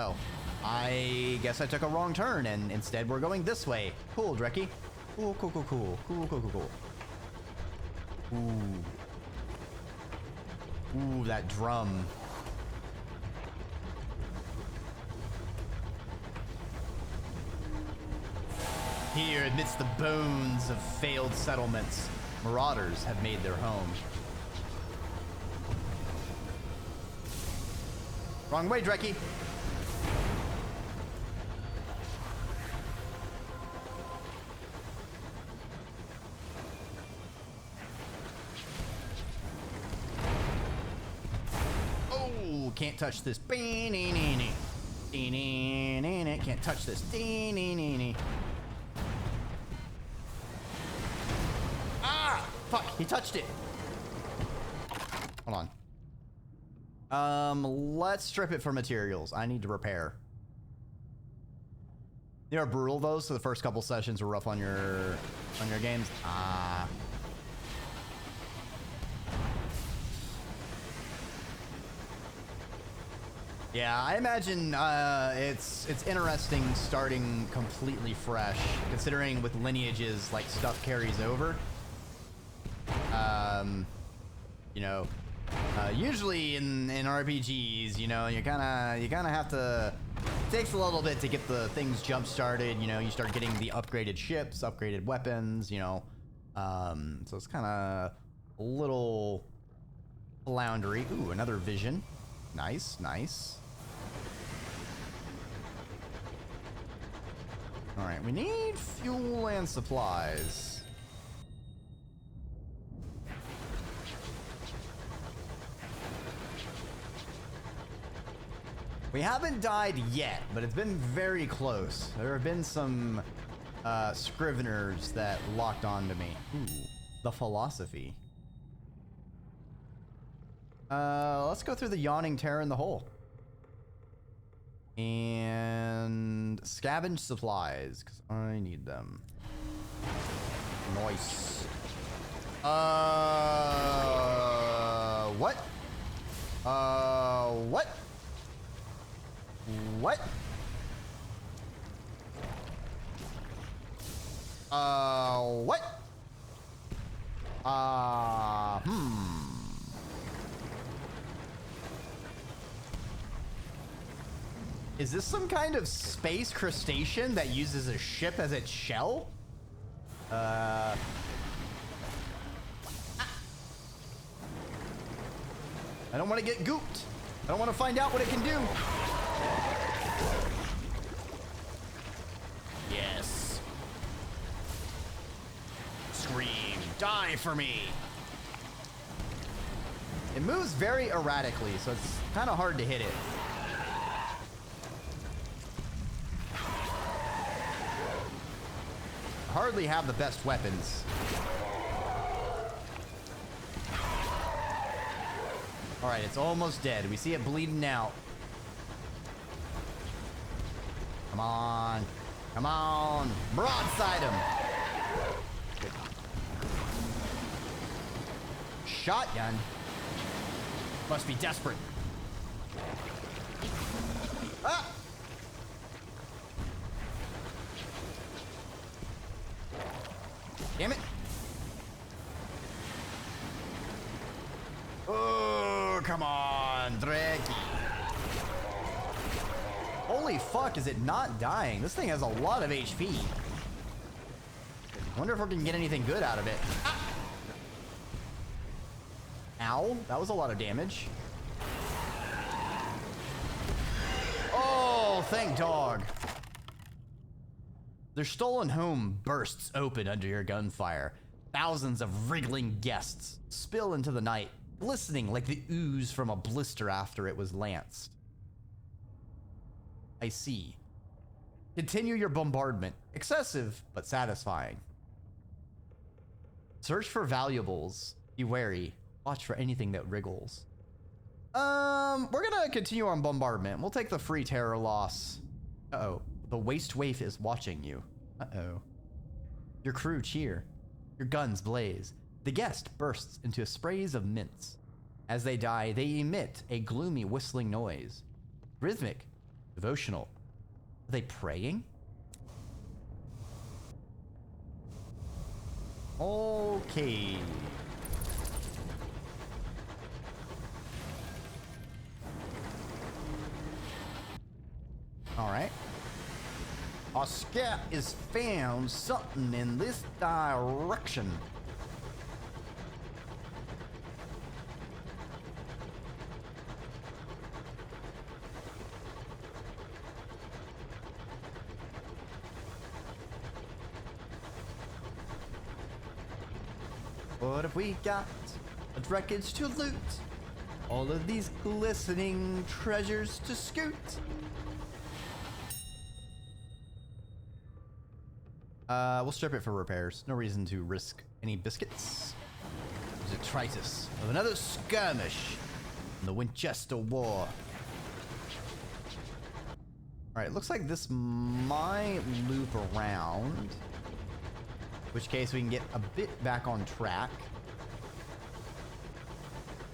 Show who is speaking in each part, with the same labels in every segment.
Speaker 1: Oh, I guess I took a wrong turn, and instead we're going this way. Cool, Dreki. Cool, cool, cool, cool. Cool, cool, cool, cool. Ooh. Ooh, that drum. Here, amidst the bones of failed settlements, marauders have made their home. Wrong way, Dreki. Oh, can't touch this. Can't touch this. Ah! Fuck, he touched it. Hold on. Let's strip it for materials. I need to repair. They are brutal though, so the first couple sessions were rough on your games. Ah. Yeah, I imagine it's interesting starting completely fresh, considering with lineages like stuff carries over. You know, usually in RPGs, you know, you kind of have to. It takes a little bit to get the things jump started. You know, you start getting the upgraded ships, upgraded weapons. You know, so it's kind of a little floundery. Ooh, another vision. Nice, nice. All right, we need fuel and supplies. We haven't died yet, but it's been very close. There have been some scriveners that locked onto me. Ooh, the philosophy. Let's go through the yawning tear in the hole. And scavenge supplies, because I need them. Nice. What? What? What? What? Is this some kind of space crustacean that uses a ship as its shell? I don't want to get gooped. I don't want to find out what it can do. Yes. Scream, die for me. It moves very erratically, so it's kind of hard to hit it. Hardly have the best weapons. All right, it's almost dead. We see it bleeding out. Come on. Come on. Broadside him. Shotgun. Must be desperate. Ah! Damn it. Oh, come on, Dreki. Holy fuck, is it not dying? This thing has a lot of HP. I wonder if we can get anything good out of it. Ah! Ow, that was a lot of damage. Oh, thank dog. Their stolen home bursts open under your gunfire. Thousands of wriggling guests spill into the night, glistening like the ooze from a blister after it was lanced. I see. Continue your bombardment. Excessive, but satisfying. Search for valuables. Be wary. Watch for anything that wriggles. We're gonna continue our bombardment. We'll take the free terror loss. Uh-oh. The waste waif is watching you. Uh-oh. Your crew cheer. Your guns blaze. The guest bursts into sprays of mints. As they die, they emit a gloomy whistling noise. Rhythmic, Devotional. Are they praying? Okay. All right. Our scout is found something in this direction. What have we got? A wreckage to loot. All of these glistening treasures to scoot. We'll strip it for repairs. No reason to risk any biscuits. Detritus of another skirmish in the Winchester War. Alright, looks like this might loop around. In which case we can get a bit back on track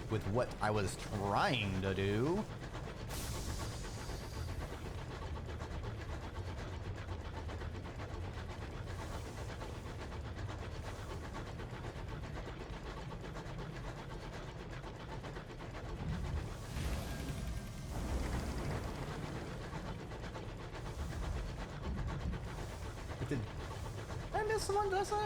Speaker 1: with what I was trying to do. Did I miss someone? Did I say?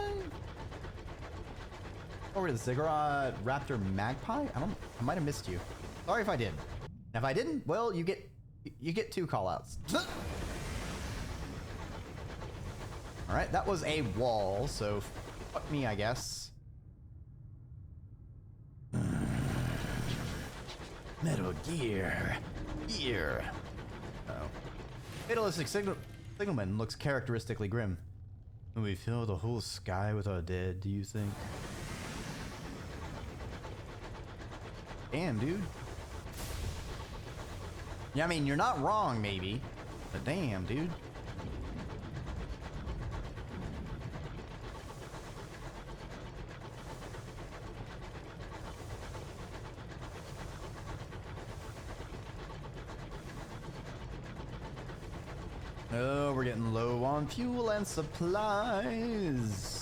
Speaker 1: Over the Ziggurat Raptor Magpie? I might have missed you. Sorry if I did. And if I didn't, well, you get 2 callouts. All right, that was a wall, so fuck me, I guess. Metal Gear. Oh. Fatalistic Signalman looks characteristically grim. Will we fill the whole sky with our dead, do you think? Damn, dude. Yeah, I mean, you're not wrong, maybe. But damn, dude. Oh, we're getting low on fuel and supplies.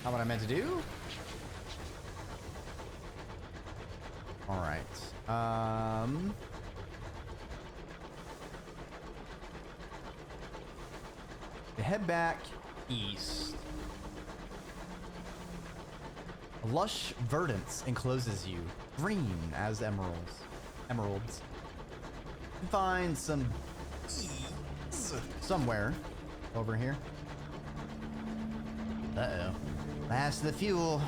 Speaker 1: Not what I meant to do? All right. Head back east. A lush verdance encloses you, green as emeralds. You can find some ease somewhere over here. Uh-oh. Last of the fuel.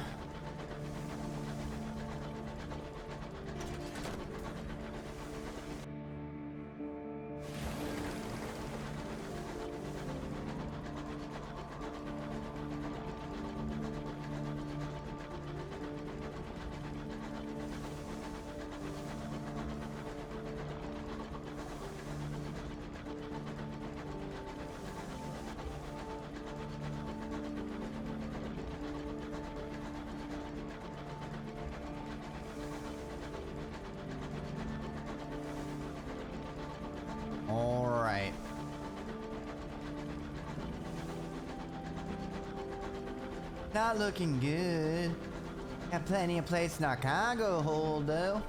Speaker 1: Not looking good. Got plenty of place in our cargo hold, though.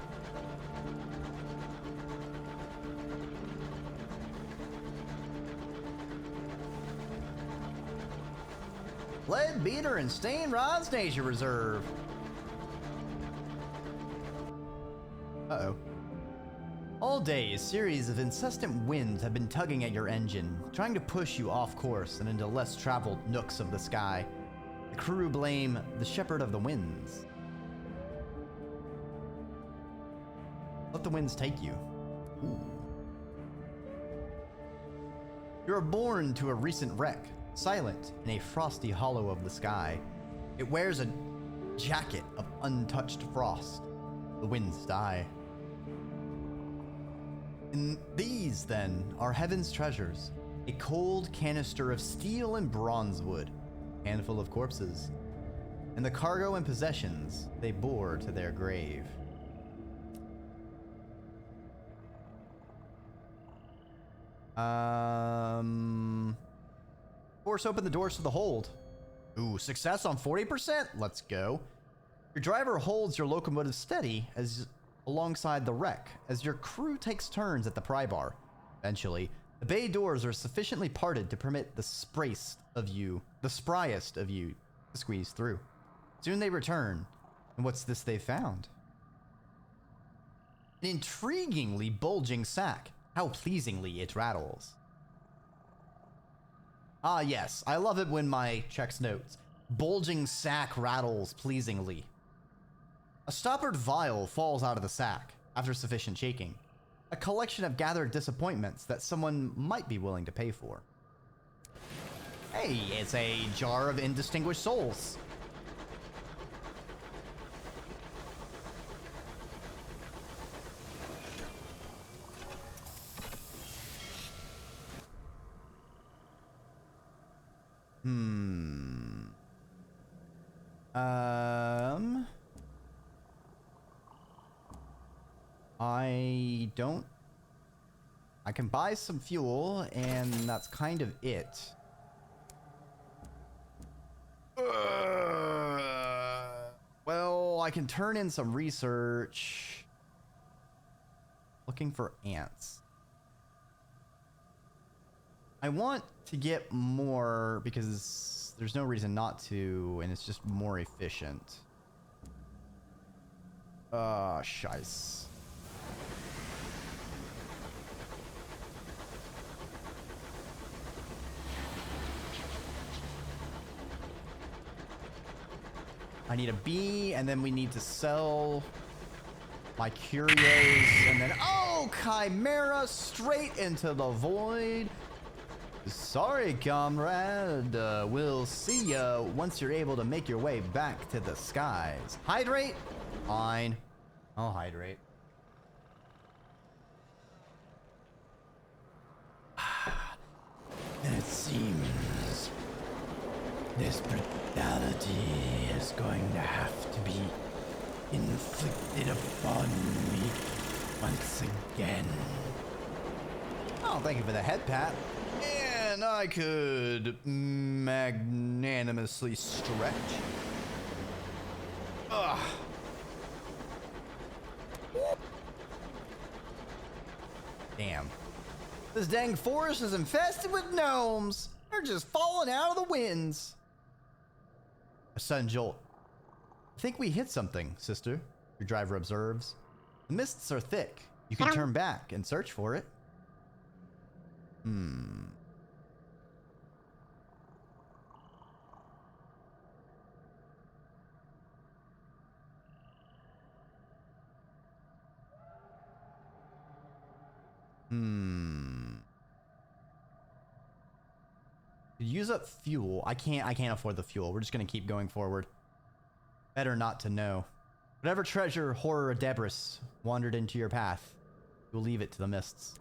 Speaker 1: Lead beater and stained rod station reserve. Uh-oh. All day, a series of incessant winds have been tugging at your engine, trying to push you off course and into less traveled nooks of the sky. The crew blame the shepherd of the winds. Let the winds take you. Ooh. You are born to a recent wreck, silent in a frosty hollow of the sky. It wears a jacket of untouched frost. The winds die. And these, then, are heaven's treasures, A cold canister of steel and bronze wood, handful of corpses, and the cargo and possessions they bore to their grave. Force open the doors to the hold. Ooh, success on 40%. Let's go. Your driver holds your locomotive steady as alongside the wreck as your crew takes turns at the pry bar. Eventually, the bay doors are sufficiently parted to permit the spryest of you to squeeze through. Soon they return, and what's this they found? An intriguingly bulging sack. How pleasingly it rattles. Ah yes, I love it when my checks notes. Bulging sack rattles pleasingly. A stoppered vial falls out of the sack after sufficient shaking. A collection of gathered disappointments that someone might be willing to pay for. Hey, it's a jar of indistinguished souls. I can buy some fuel, and that's kind of it. Well, I can turn in some research. Looking for ants. I want to get more because there's no reason not to, and it's just more efficient. Scheiße. I need a bee, and then we need to sell my curios, and then, oh, Chimera, straight into the void. Sorry, comrade. We'll see ya once you're able to make your way back to the skies. Hydrate? Fine. I'll hydrate. And it seems this brutality is going to have to be inflicted upon me once again. Oh, thank you for the head pat. And I could magnanimously stretch. Ugh. Damn. This dang forest is infested with gnomes. They're just falling out of the winds. A sudden jolt. I think we hit something, sister, your driver observes. The mists are thick. You can turn back and search for it. Use up fuel. I can't afford the fuel. We're just gonna keep going forward. Better not to know. Whatever treasure, horror, or debris wandered into your path, you'll leave it to the mists.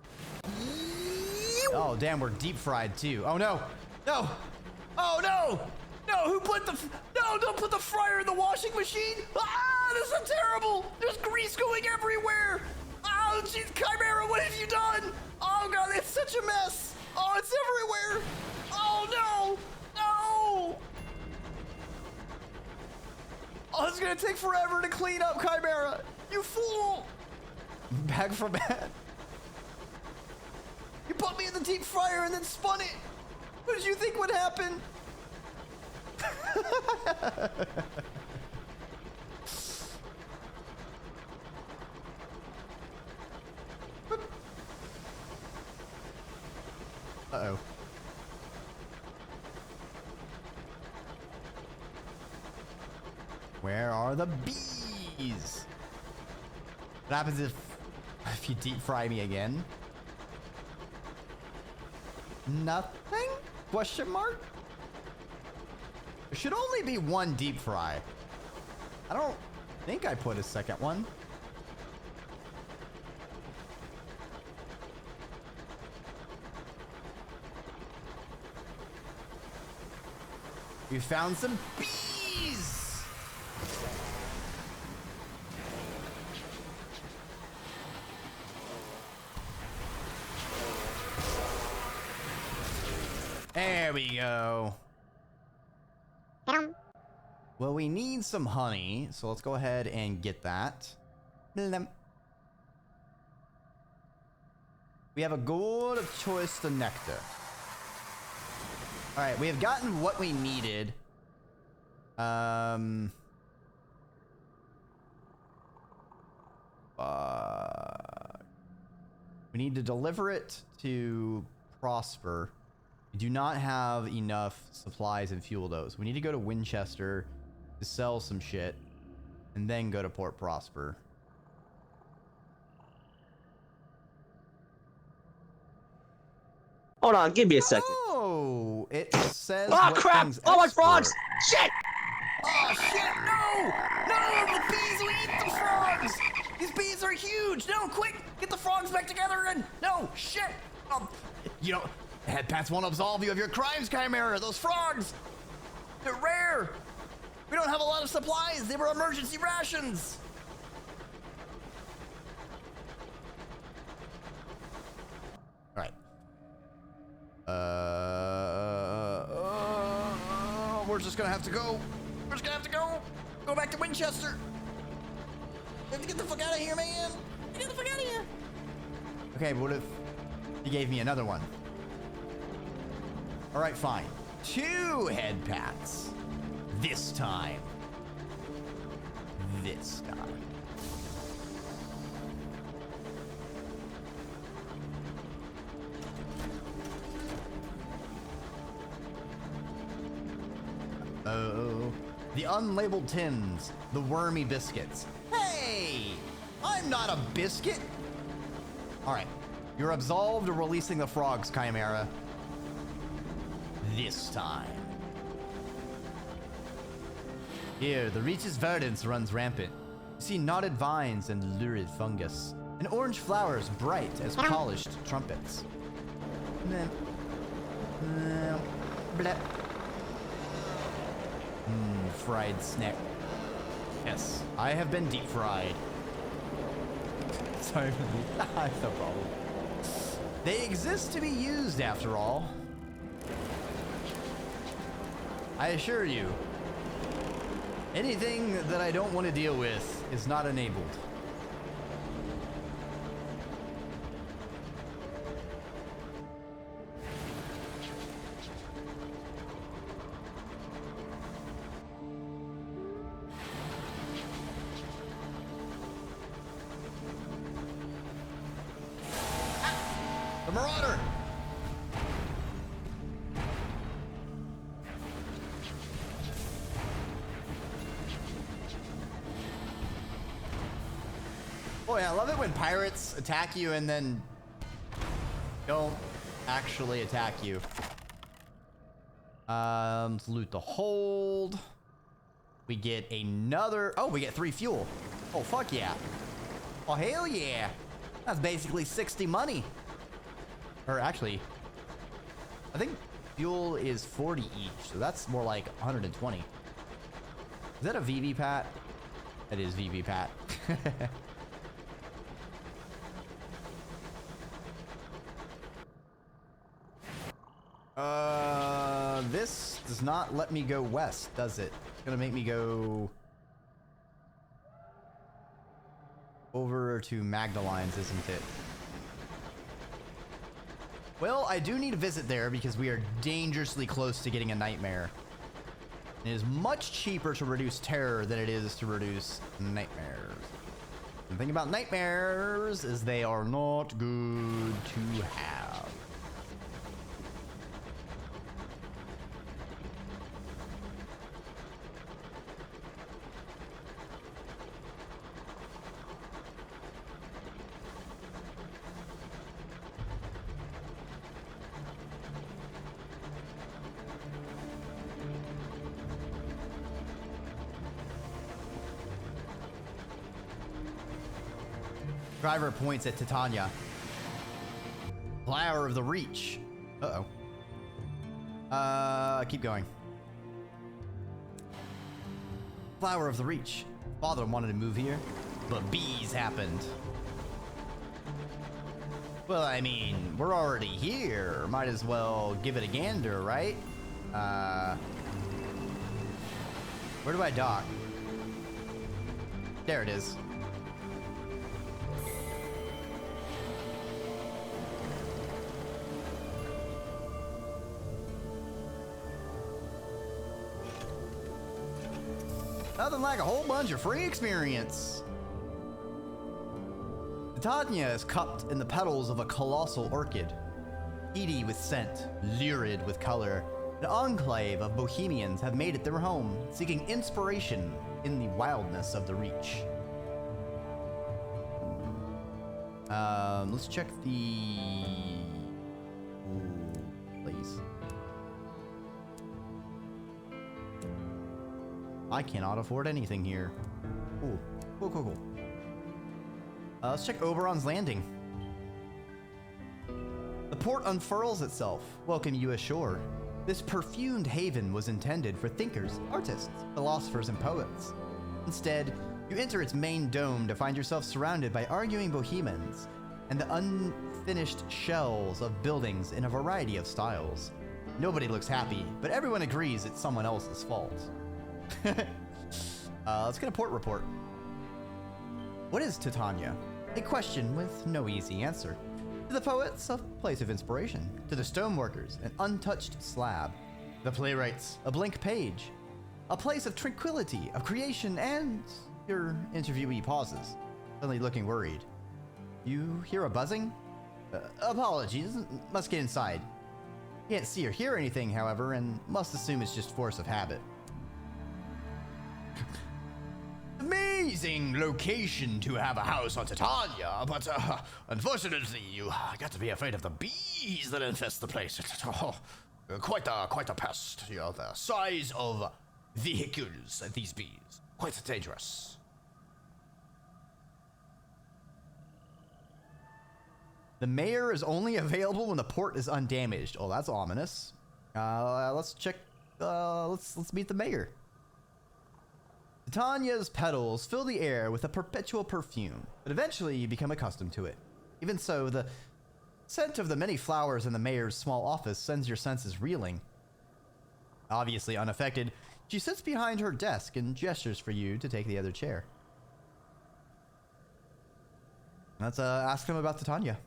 Speaker 1: Oh damn, we're deep fried too. Oh no, no, oh no, no! Who put the? No, don't put the fryer in the washing machine. Ah, this is terrible. There's grease going everywhere. Oh jeez, Chimera, what have you done? Oh god, it's such a mess. Oh, it's everywhere. Oh no! No! Oh, it's gonna take forever to clean up, Chimera! You fool! Back for bad. You put me in the deep fryer and then spun it! What did you think would happen? Uh-oh. Where are the bees? What happens if you deep fry me again? Nothing? Question mark? There should only be one deep fry. I don't think I put a second one. We found some bees. There we go. Well, we need some honey, so let's go ahead and get that. Blum. We have a gourd of choice to nectar. All right, we have gotten what we needed. We need to deliver it to Prosper. We do not have enough supplies and fuel though, so we need to go to Winchester to sell some shit, and then go to Port Prosper.
Speaker 2: Hold on, give me a second.
Speaker 1: Oh, it says.
Speaker 2: Oh
Speaker 1: what
Speaker 2: crap!
Speaker 1: things
Speaker 2: Oh my
Speaker 1: export.
Speaker 2: frogs! Shit!
Speaker 1: Oh shit! No! No! The bees will eat the frogs! These bees are huge! No! Quick! Get the frogs back together and no! Shit! You know, Head Pats won't absolve you of your crimes, Chimera. Those frogs! They're rare! We don't have a lot of supplies! They were emergency rations! Alright. We're just gonna have to go. We're just gonna have to go. Go back to Winchester. We have to get the fuck out of here, man. Get the fuck out of here. Okay, but what if he gave me another one? All right, fine. 2 head pats. This time. This time. Oh, the unlabeled tins, the wormy biscuits. Hey, I'm not a biscuit. All right, you're absolved of releasing the frogs, Chimera. This time. Here, the Reach's verdance runs rampant. You see knotted vines and lurid fungus, and orange flowers bright as polished trumpets. Bleh. Fried snack. Yes, I have been deep fried. Sorry for me. That's no problem. They exist to be used after all. I assure you, anything that I don't want to deal with is not enabled. The Marauder! Boy, I love it when pirates attack you and then don't actually attack you. Let's loot the hold. We get another... Oh, we get 3 fuel. Oh, fuck yeah. Oh, hell yeah. That's basically 60 money. Or actually, I think fuel is 40 each, so that's more like 120. Is that a VV Pat? That is VV Pat. This does not let me go west, does it? It's gonna make me go over to Magdalene's, isn't it? Well, I do need to visit there because we are dangerously close to getting a nightmare. It is much cheaper to reduce terror than it is to reduce nightmares. The thing about nightmares is they are not good to have. Driver points at Titania. Flower of the Reach. Uh-oh. Keep going. Flower of the Reach. Father wanted to move here, but bees happened. Well, I mean, we're already here. Might as well give it a gander, right? Where do I dock? There it is. Nothing like a whole bunch of free experience. Titania is cupped in the petals of a colossal orchid. Heady with scent, lurid with color, an enclave of bohemians have made it their home, seeking inspiration in the wildness of the Reach. Let's check the place. I cannot afford anything here. Ooh, cool. Let's check Oberon's Landing. The port unfurls itself, welcoming you ashore. This perfumed haven was intended for thinkers, artists, philosophers, and poets. Instead, you enter its main dome to find yourself surrounded by arguing bohemians and the unfinished shells of buildings in a variety of styles. Nobody looks happy, but everyone agrees it's someone else's fault. Let's get a port report. What is Titania? A question with no easy answer. To the poets, a place of inspiration. To the stoneworkers, an untouched slab. The playwrights, a blank page. A place of tranquility, of creation, and your interviewee pauses, suddenly looking worried. You hear a buzzing? Apologies, must get inside. Can't see or hear anything, however, and must assume it's just force of habit. Amazing location to have a house on Titania, but unfortunately you got to be afraid of the bees that infest the place. Quite a pest. You know, the size of vehicles, these bees. Quite dangerous. The mayor is only available when the port is undamaged. Oh, that's ominous. Let's check. Let's meet the mayor. Titania's petals fill the air with a perpetual perfume, but eventually you become accustomed to it. Even so, the scent of the many flowers in the mayor's small office sends your senses reeling. Obviously unaffected, she sits behind her desk and gestures for you to take the other chair. Let's ask him about Titania.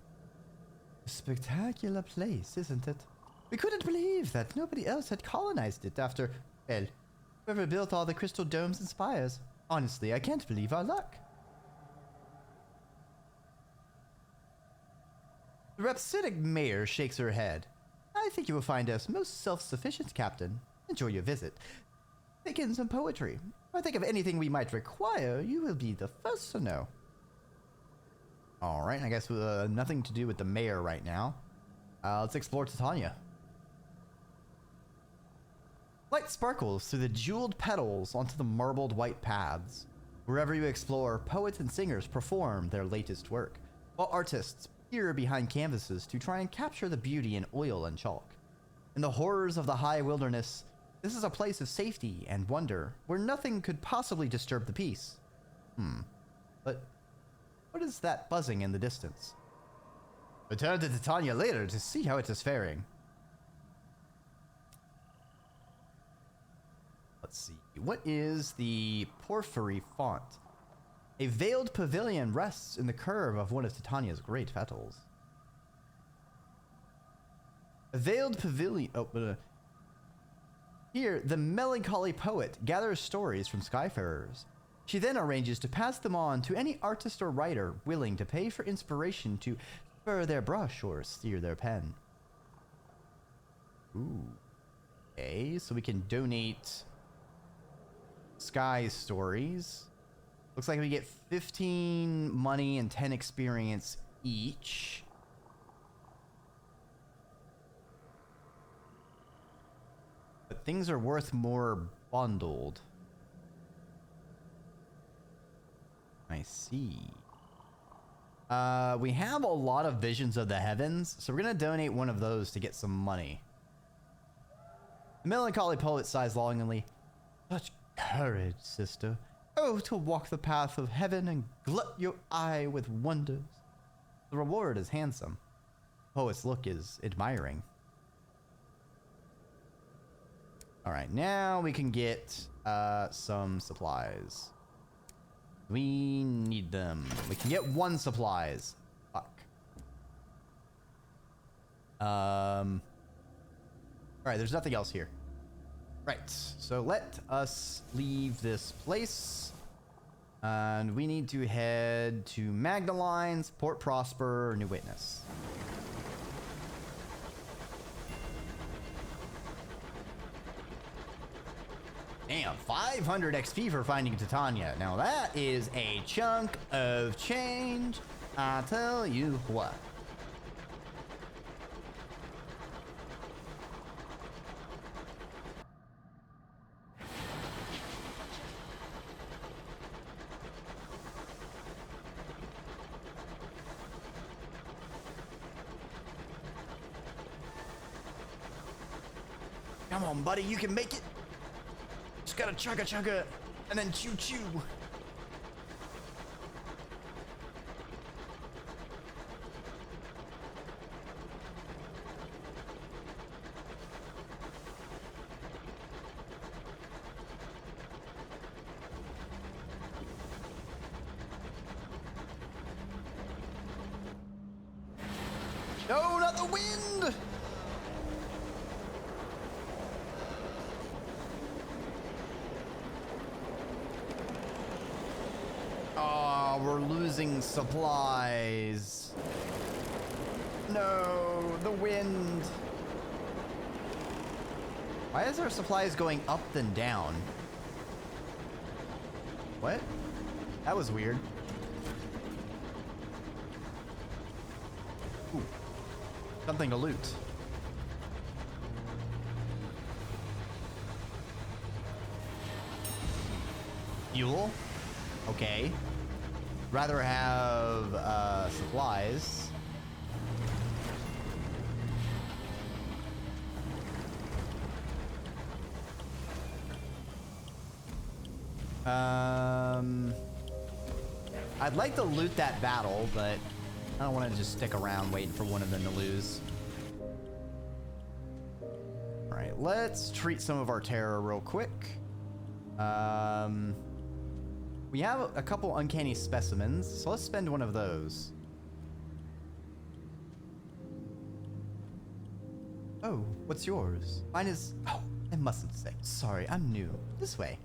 Speaker 1: A spectacular place, isn't it? We couldn't believe that nobody else had colonized it after, well, whoever built all the crystal domes and spires. Honestly, I can't believe our luck. The rhapsodic mayor shakes her head. I think you will find us most self-sufficient, Captain. Enjoy your visit. Take in some poetry. If I think of anything we might require, you will be the first to know. Alright, I guess nothing to do with the mayor right now. Let's explore Titania. Light sparkles through the jeweled petals onto the marbled white paths. Wherever you explore, poets and singers perform their latest work, while artists peer behind canvases to try and capture the beauty in oil and chalk. In the horrors of the high wilderness, this is a place of safety and wonder, where nothing could possibly disturb the peace. But what is that buzzing in the distance? Return to Titania later to see how it is faring. Let's see. What is the porphyry font? A veiled pavilion rests in the curve of one of Titania's great petals. A veiled pavilion. Here, the melancholy poet gathers stories from skyfarers. She then arranges to pass them on to any artist or writer willing to pay for inspiration to spur their brush or steer their pen. Ooh. Okay, so we can donate Sky stories. Looks like we get 15 money and 10 experience each. But things are worth more bundled. I see. We have a lot of visions of the heavens, so we're gonna donate one of those to get some money. The melancholy poet sighs longingly. Such Courage, sister. Oh, to walk the path of heaven and glut your eye with wonders. The reward is handsome. Poet's look is admiring. All right, now we can get some supplies. We need them. We can get 1 supplies. Fuck. All right, there's nothing else here. Right, so let us leave this place. And we need to head to Magdalene's, Port Prosper, New Witness. Damn, 500 XP for finding Titania. Now that is a chunk of change, I tell you what. Come on, buddy, you can make it. Just gotta chugga and then chew chew. No, not the wind! Oh, we're losing supplies. No, the wind. Why is our supplies going up and down? What? That was weird. Ooh. Something to loot. Fuel? Okay. Rather have supplies. I'd like to loot that battle, but I don't want to just stick around waiting for one of them to lose. All right, let's treat some of our terror real quick. We have a couple uncanny specimens, so let's spend one of those. Oh, what's yours? Mine is... Oh, I mustn't say. Sorry, I'm new. This way.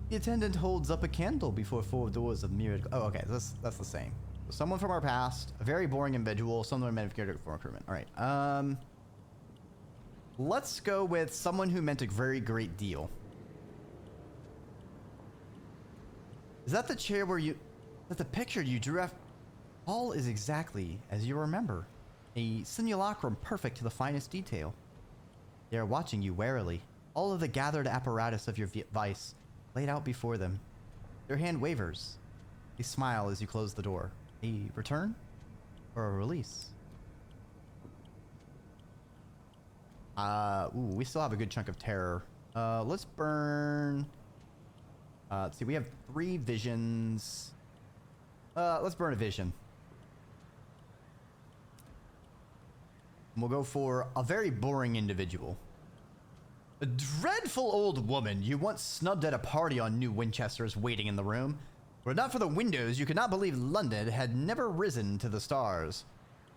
Speaker 1: The attendant holds up a candle before 4 doors of mirrored... Oh, okay, that's the same. So someone from our past, a very boring individual, someone meant for recruitment. All right, let's go with someone who meant a very great deal. Is that the chair where you... That the picture you drew after... All is exactly as you remember. A simulacrum perfect to the finest detail. They are watching you warily. All of the gathered apparatus of your vice laid out before them. Their hand wavers. They smile as you close the door. A return? Or a release? Ooh, we still have a good chunk of terror. Let's burn... let's see, we have 3 visions. Let's burn a vision. We'll go for a very boring individual. A dreadful old woman you once snubbed at a party on New Winchester's waiting in the room. Were it not for the windows, you could not believe London had never risen to the stars.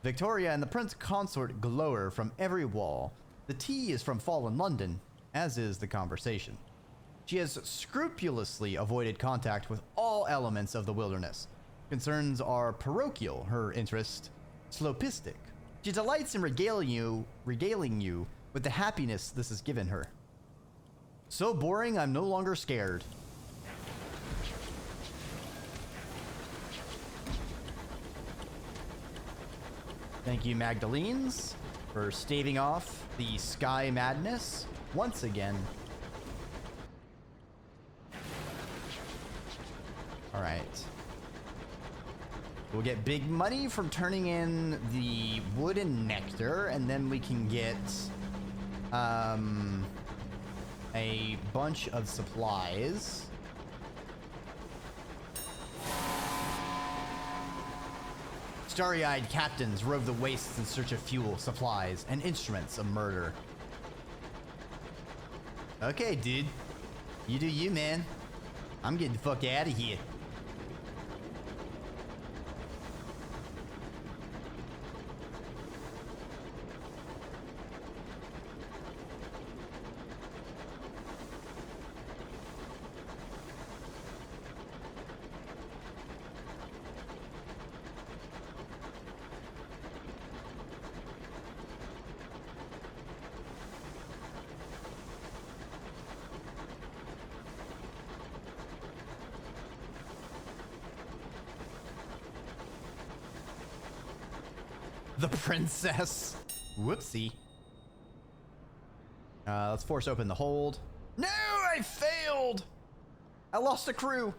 Speaker 1: Victoria and the Prince Consort glower from every wall. The tea is from fallen London, as is the conversation. She has scrupulously avoided contact with all elements of the wilderness. Concerns are parochial, her interest slopistic. She delights in regaling you with the happiness this has given her. So boring, I'm no longer scared. Thank you, Magdalenes, for staving off the sky madness once again. All right. We'll get big money from turning in the wooden nectar, and then we can get a bunch of supplies. Starry-eyed captains rove the wastes in search of fuel, supplies, and instruments of murder. Okay, dude. You do you, man. I'm getting the fuck out of here. The princess. Whoopsie. Let's force open the hold. No, I failed. I lost a crew.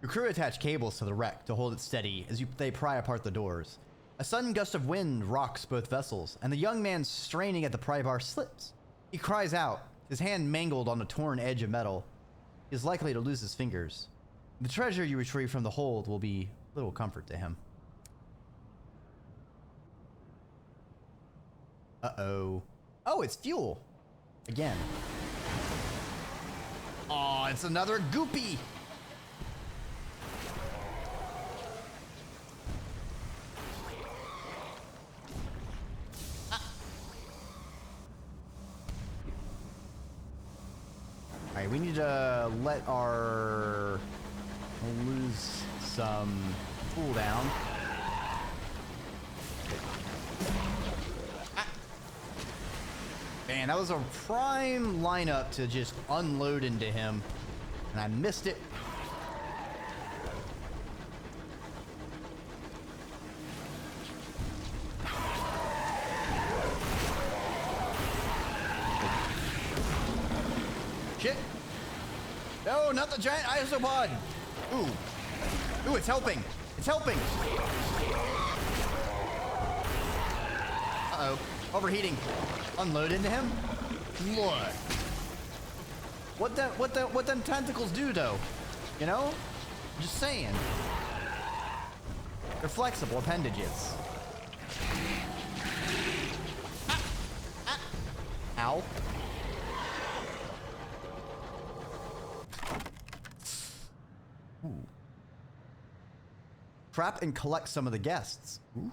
Speaker 1: Your crew attach cables to the wreck to hold it steady as they pry apart the doors. A sudden gust of wind rocks both vessels, and the young man straining at the pry bar slips. He cries out, his hand mangled on a torn edge of metal. He is likely to lose his fingers. The treasure you retrieve from the hold will be little comfort to him. Uh-oh. Oh, it's fuel. Again. Oh, it's another goopy. Ah. All right, we need to let our lose some cooldown. Man, that was a prime lineup to just unload into him, and I missed it. Shit. No, not the giant isopod. Ooh. Ooh, it's helping. It's helping. Uh-oh. Overheating. Unload into him? What? What them tentacles do though? You know? Just saying. They're flexible appendages. Ah! Ah! Ow. Ooh. Trap and collect some of the guests. Ooh.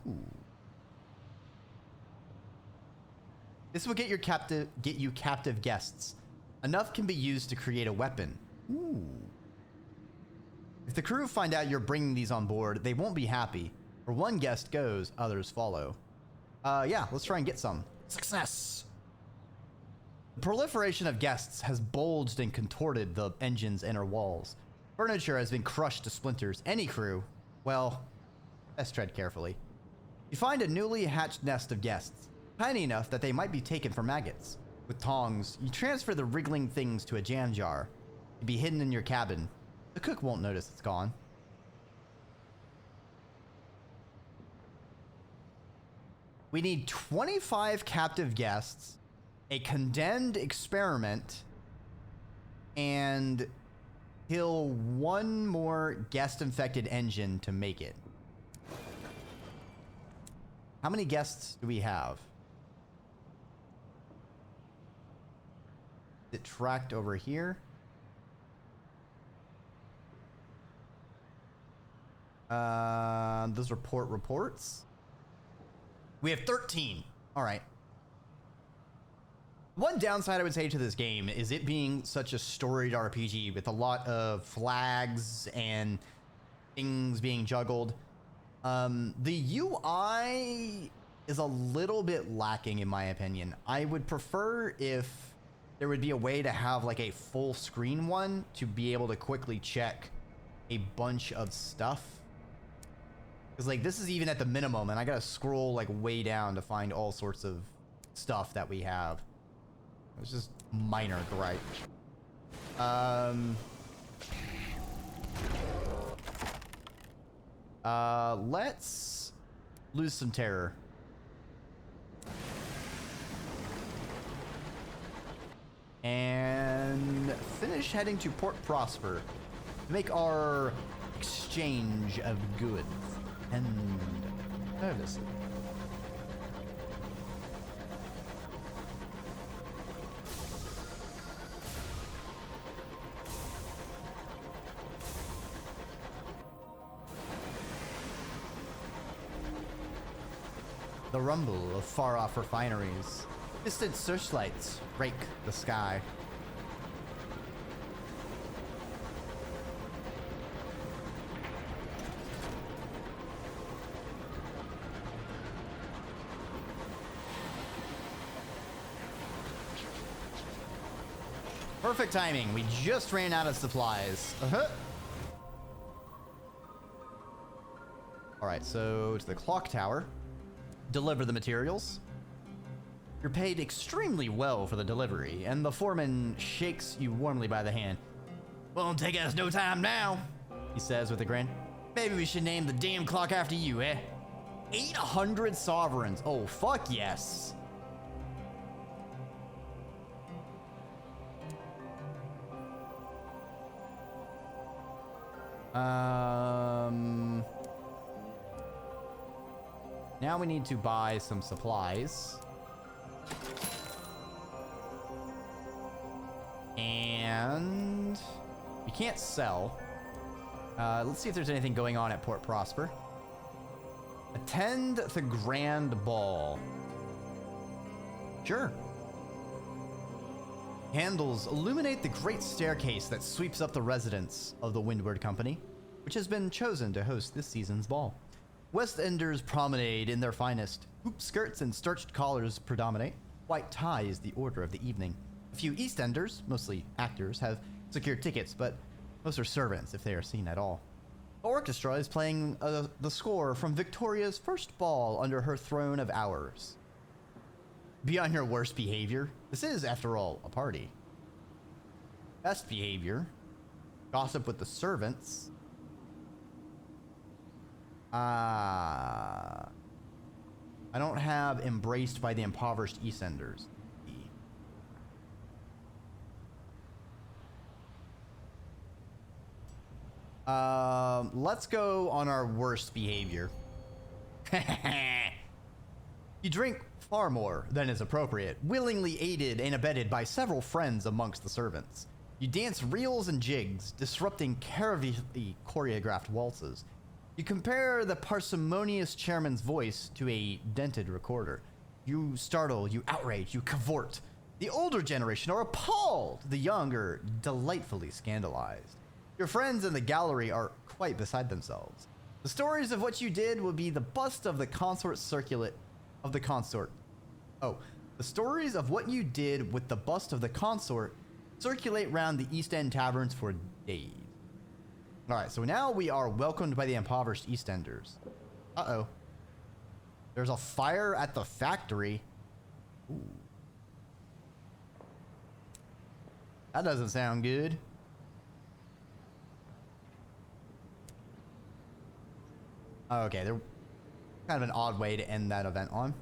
Speaker 1: This will get you captive guests. Enough can be used to create a weapon. Ooh. If the crew find out you're bringing these on board, they won't be happy. Where one guest goes, others follow. Yeah, let's try and get some. Success! The proliferation of guests has bulged and contorted the engine's inner walls. Furniture has been crushed to splinters. Any crew, well, best tread carefully. You find a newly hatched nest of guests. Tiny enough that they might be taken for maggots. With tongs, you transfer the wriggling things to a jam jar. It'll be hidden in your cabin. The cook won't notice it's gone. We need 25 captive guests, a condemned experiment, and kill one more guest-infected engine to make it. How many guests do we have? It tracked over here. Those reports. We have 13. All right. One downside I would say to this game is it being such a storied RPG with a lot of flags and things being juggled. The UI is a little bit lacking in my opinion. I would prefer if there would be a way to have like a full screen one to be able to quickly check a bunch of stuff. Because like this is even at the minimum and I gotta scroll like way down to find all sorts of stuff that we have. It's just minor gripe. Let's lose some terror. and finish heading to Port Prosper to make our exchange of goods and services. The rumble of far-off refineries. Distant searchlights rake the sky. Perfect timing. We just ran out of supplies. All right, so to the clock tower. Deliver the materials. You're paid extremely well for the delivery, and the foreman shakes you warmly by the hand. Won't take us no time now, he says with a grin. Maybe we should name the damn clock after you, eh? 800 sovereigns. Oh, fuck yes. Now we need to buy some supplies. And you can't sell. Let's see if there's anything going on at Port Prosper. Attend the Grand Ball. Sure. Candles illuminate the great staircase that sweeps up the residence of the Windward Company, which has been chosen to host this season's ball. West Enders promenade in their finest. Hoop skirts and starched collars predominate. White tie is the order of the evening. A few East Enders, mostly actors, have secured tickets, but most are servants if they are seen at all. The orchestra is playing the score from Victoria's first ball under her throne of hours. Be on your worst behavior. This is, after all, a party. Best behavior. Gossip with the servants. I don't have embraced by the impoverished Eastenders. Let's go on our worst behavior. You drink far more than is appropriate, willingly aided and abetted by several friends amongst the servants. You dance reels and jigs, disrupting carefully choreographed waltzes. You compare the parsimonious chairman's voice to a dented recorder. You startle, you outrage, you cavort. The older generation are appalled, the younger delightfully scandalized. Your friends in the gallery are quite beside themselves. The stories of what you did will be the bust of the consort circulate of the consort. Oh, the stories of what you did with the bust of the consort circulate round the East End taverns for days. All right, so now we are welcomed by the impoverished East Enders. Uh-oh. There's a fire at the factory. Ooh. That doesn't sound good. Okay, they're kind of an odd way to end that event on.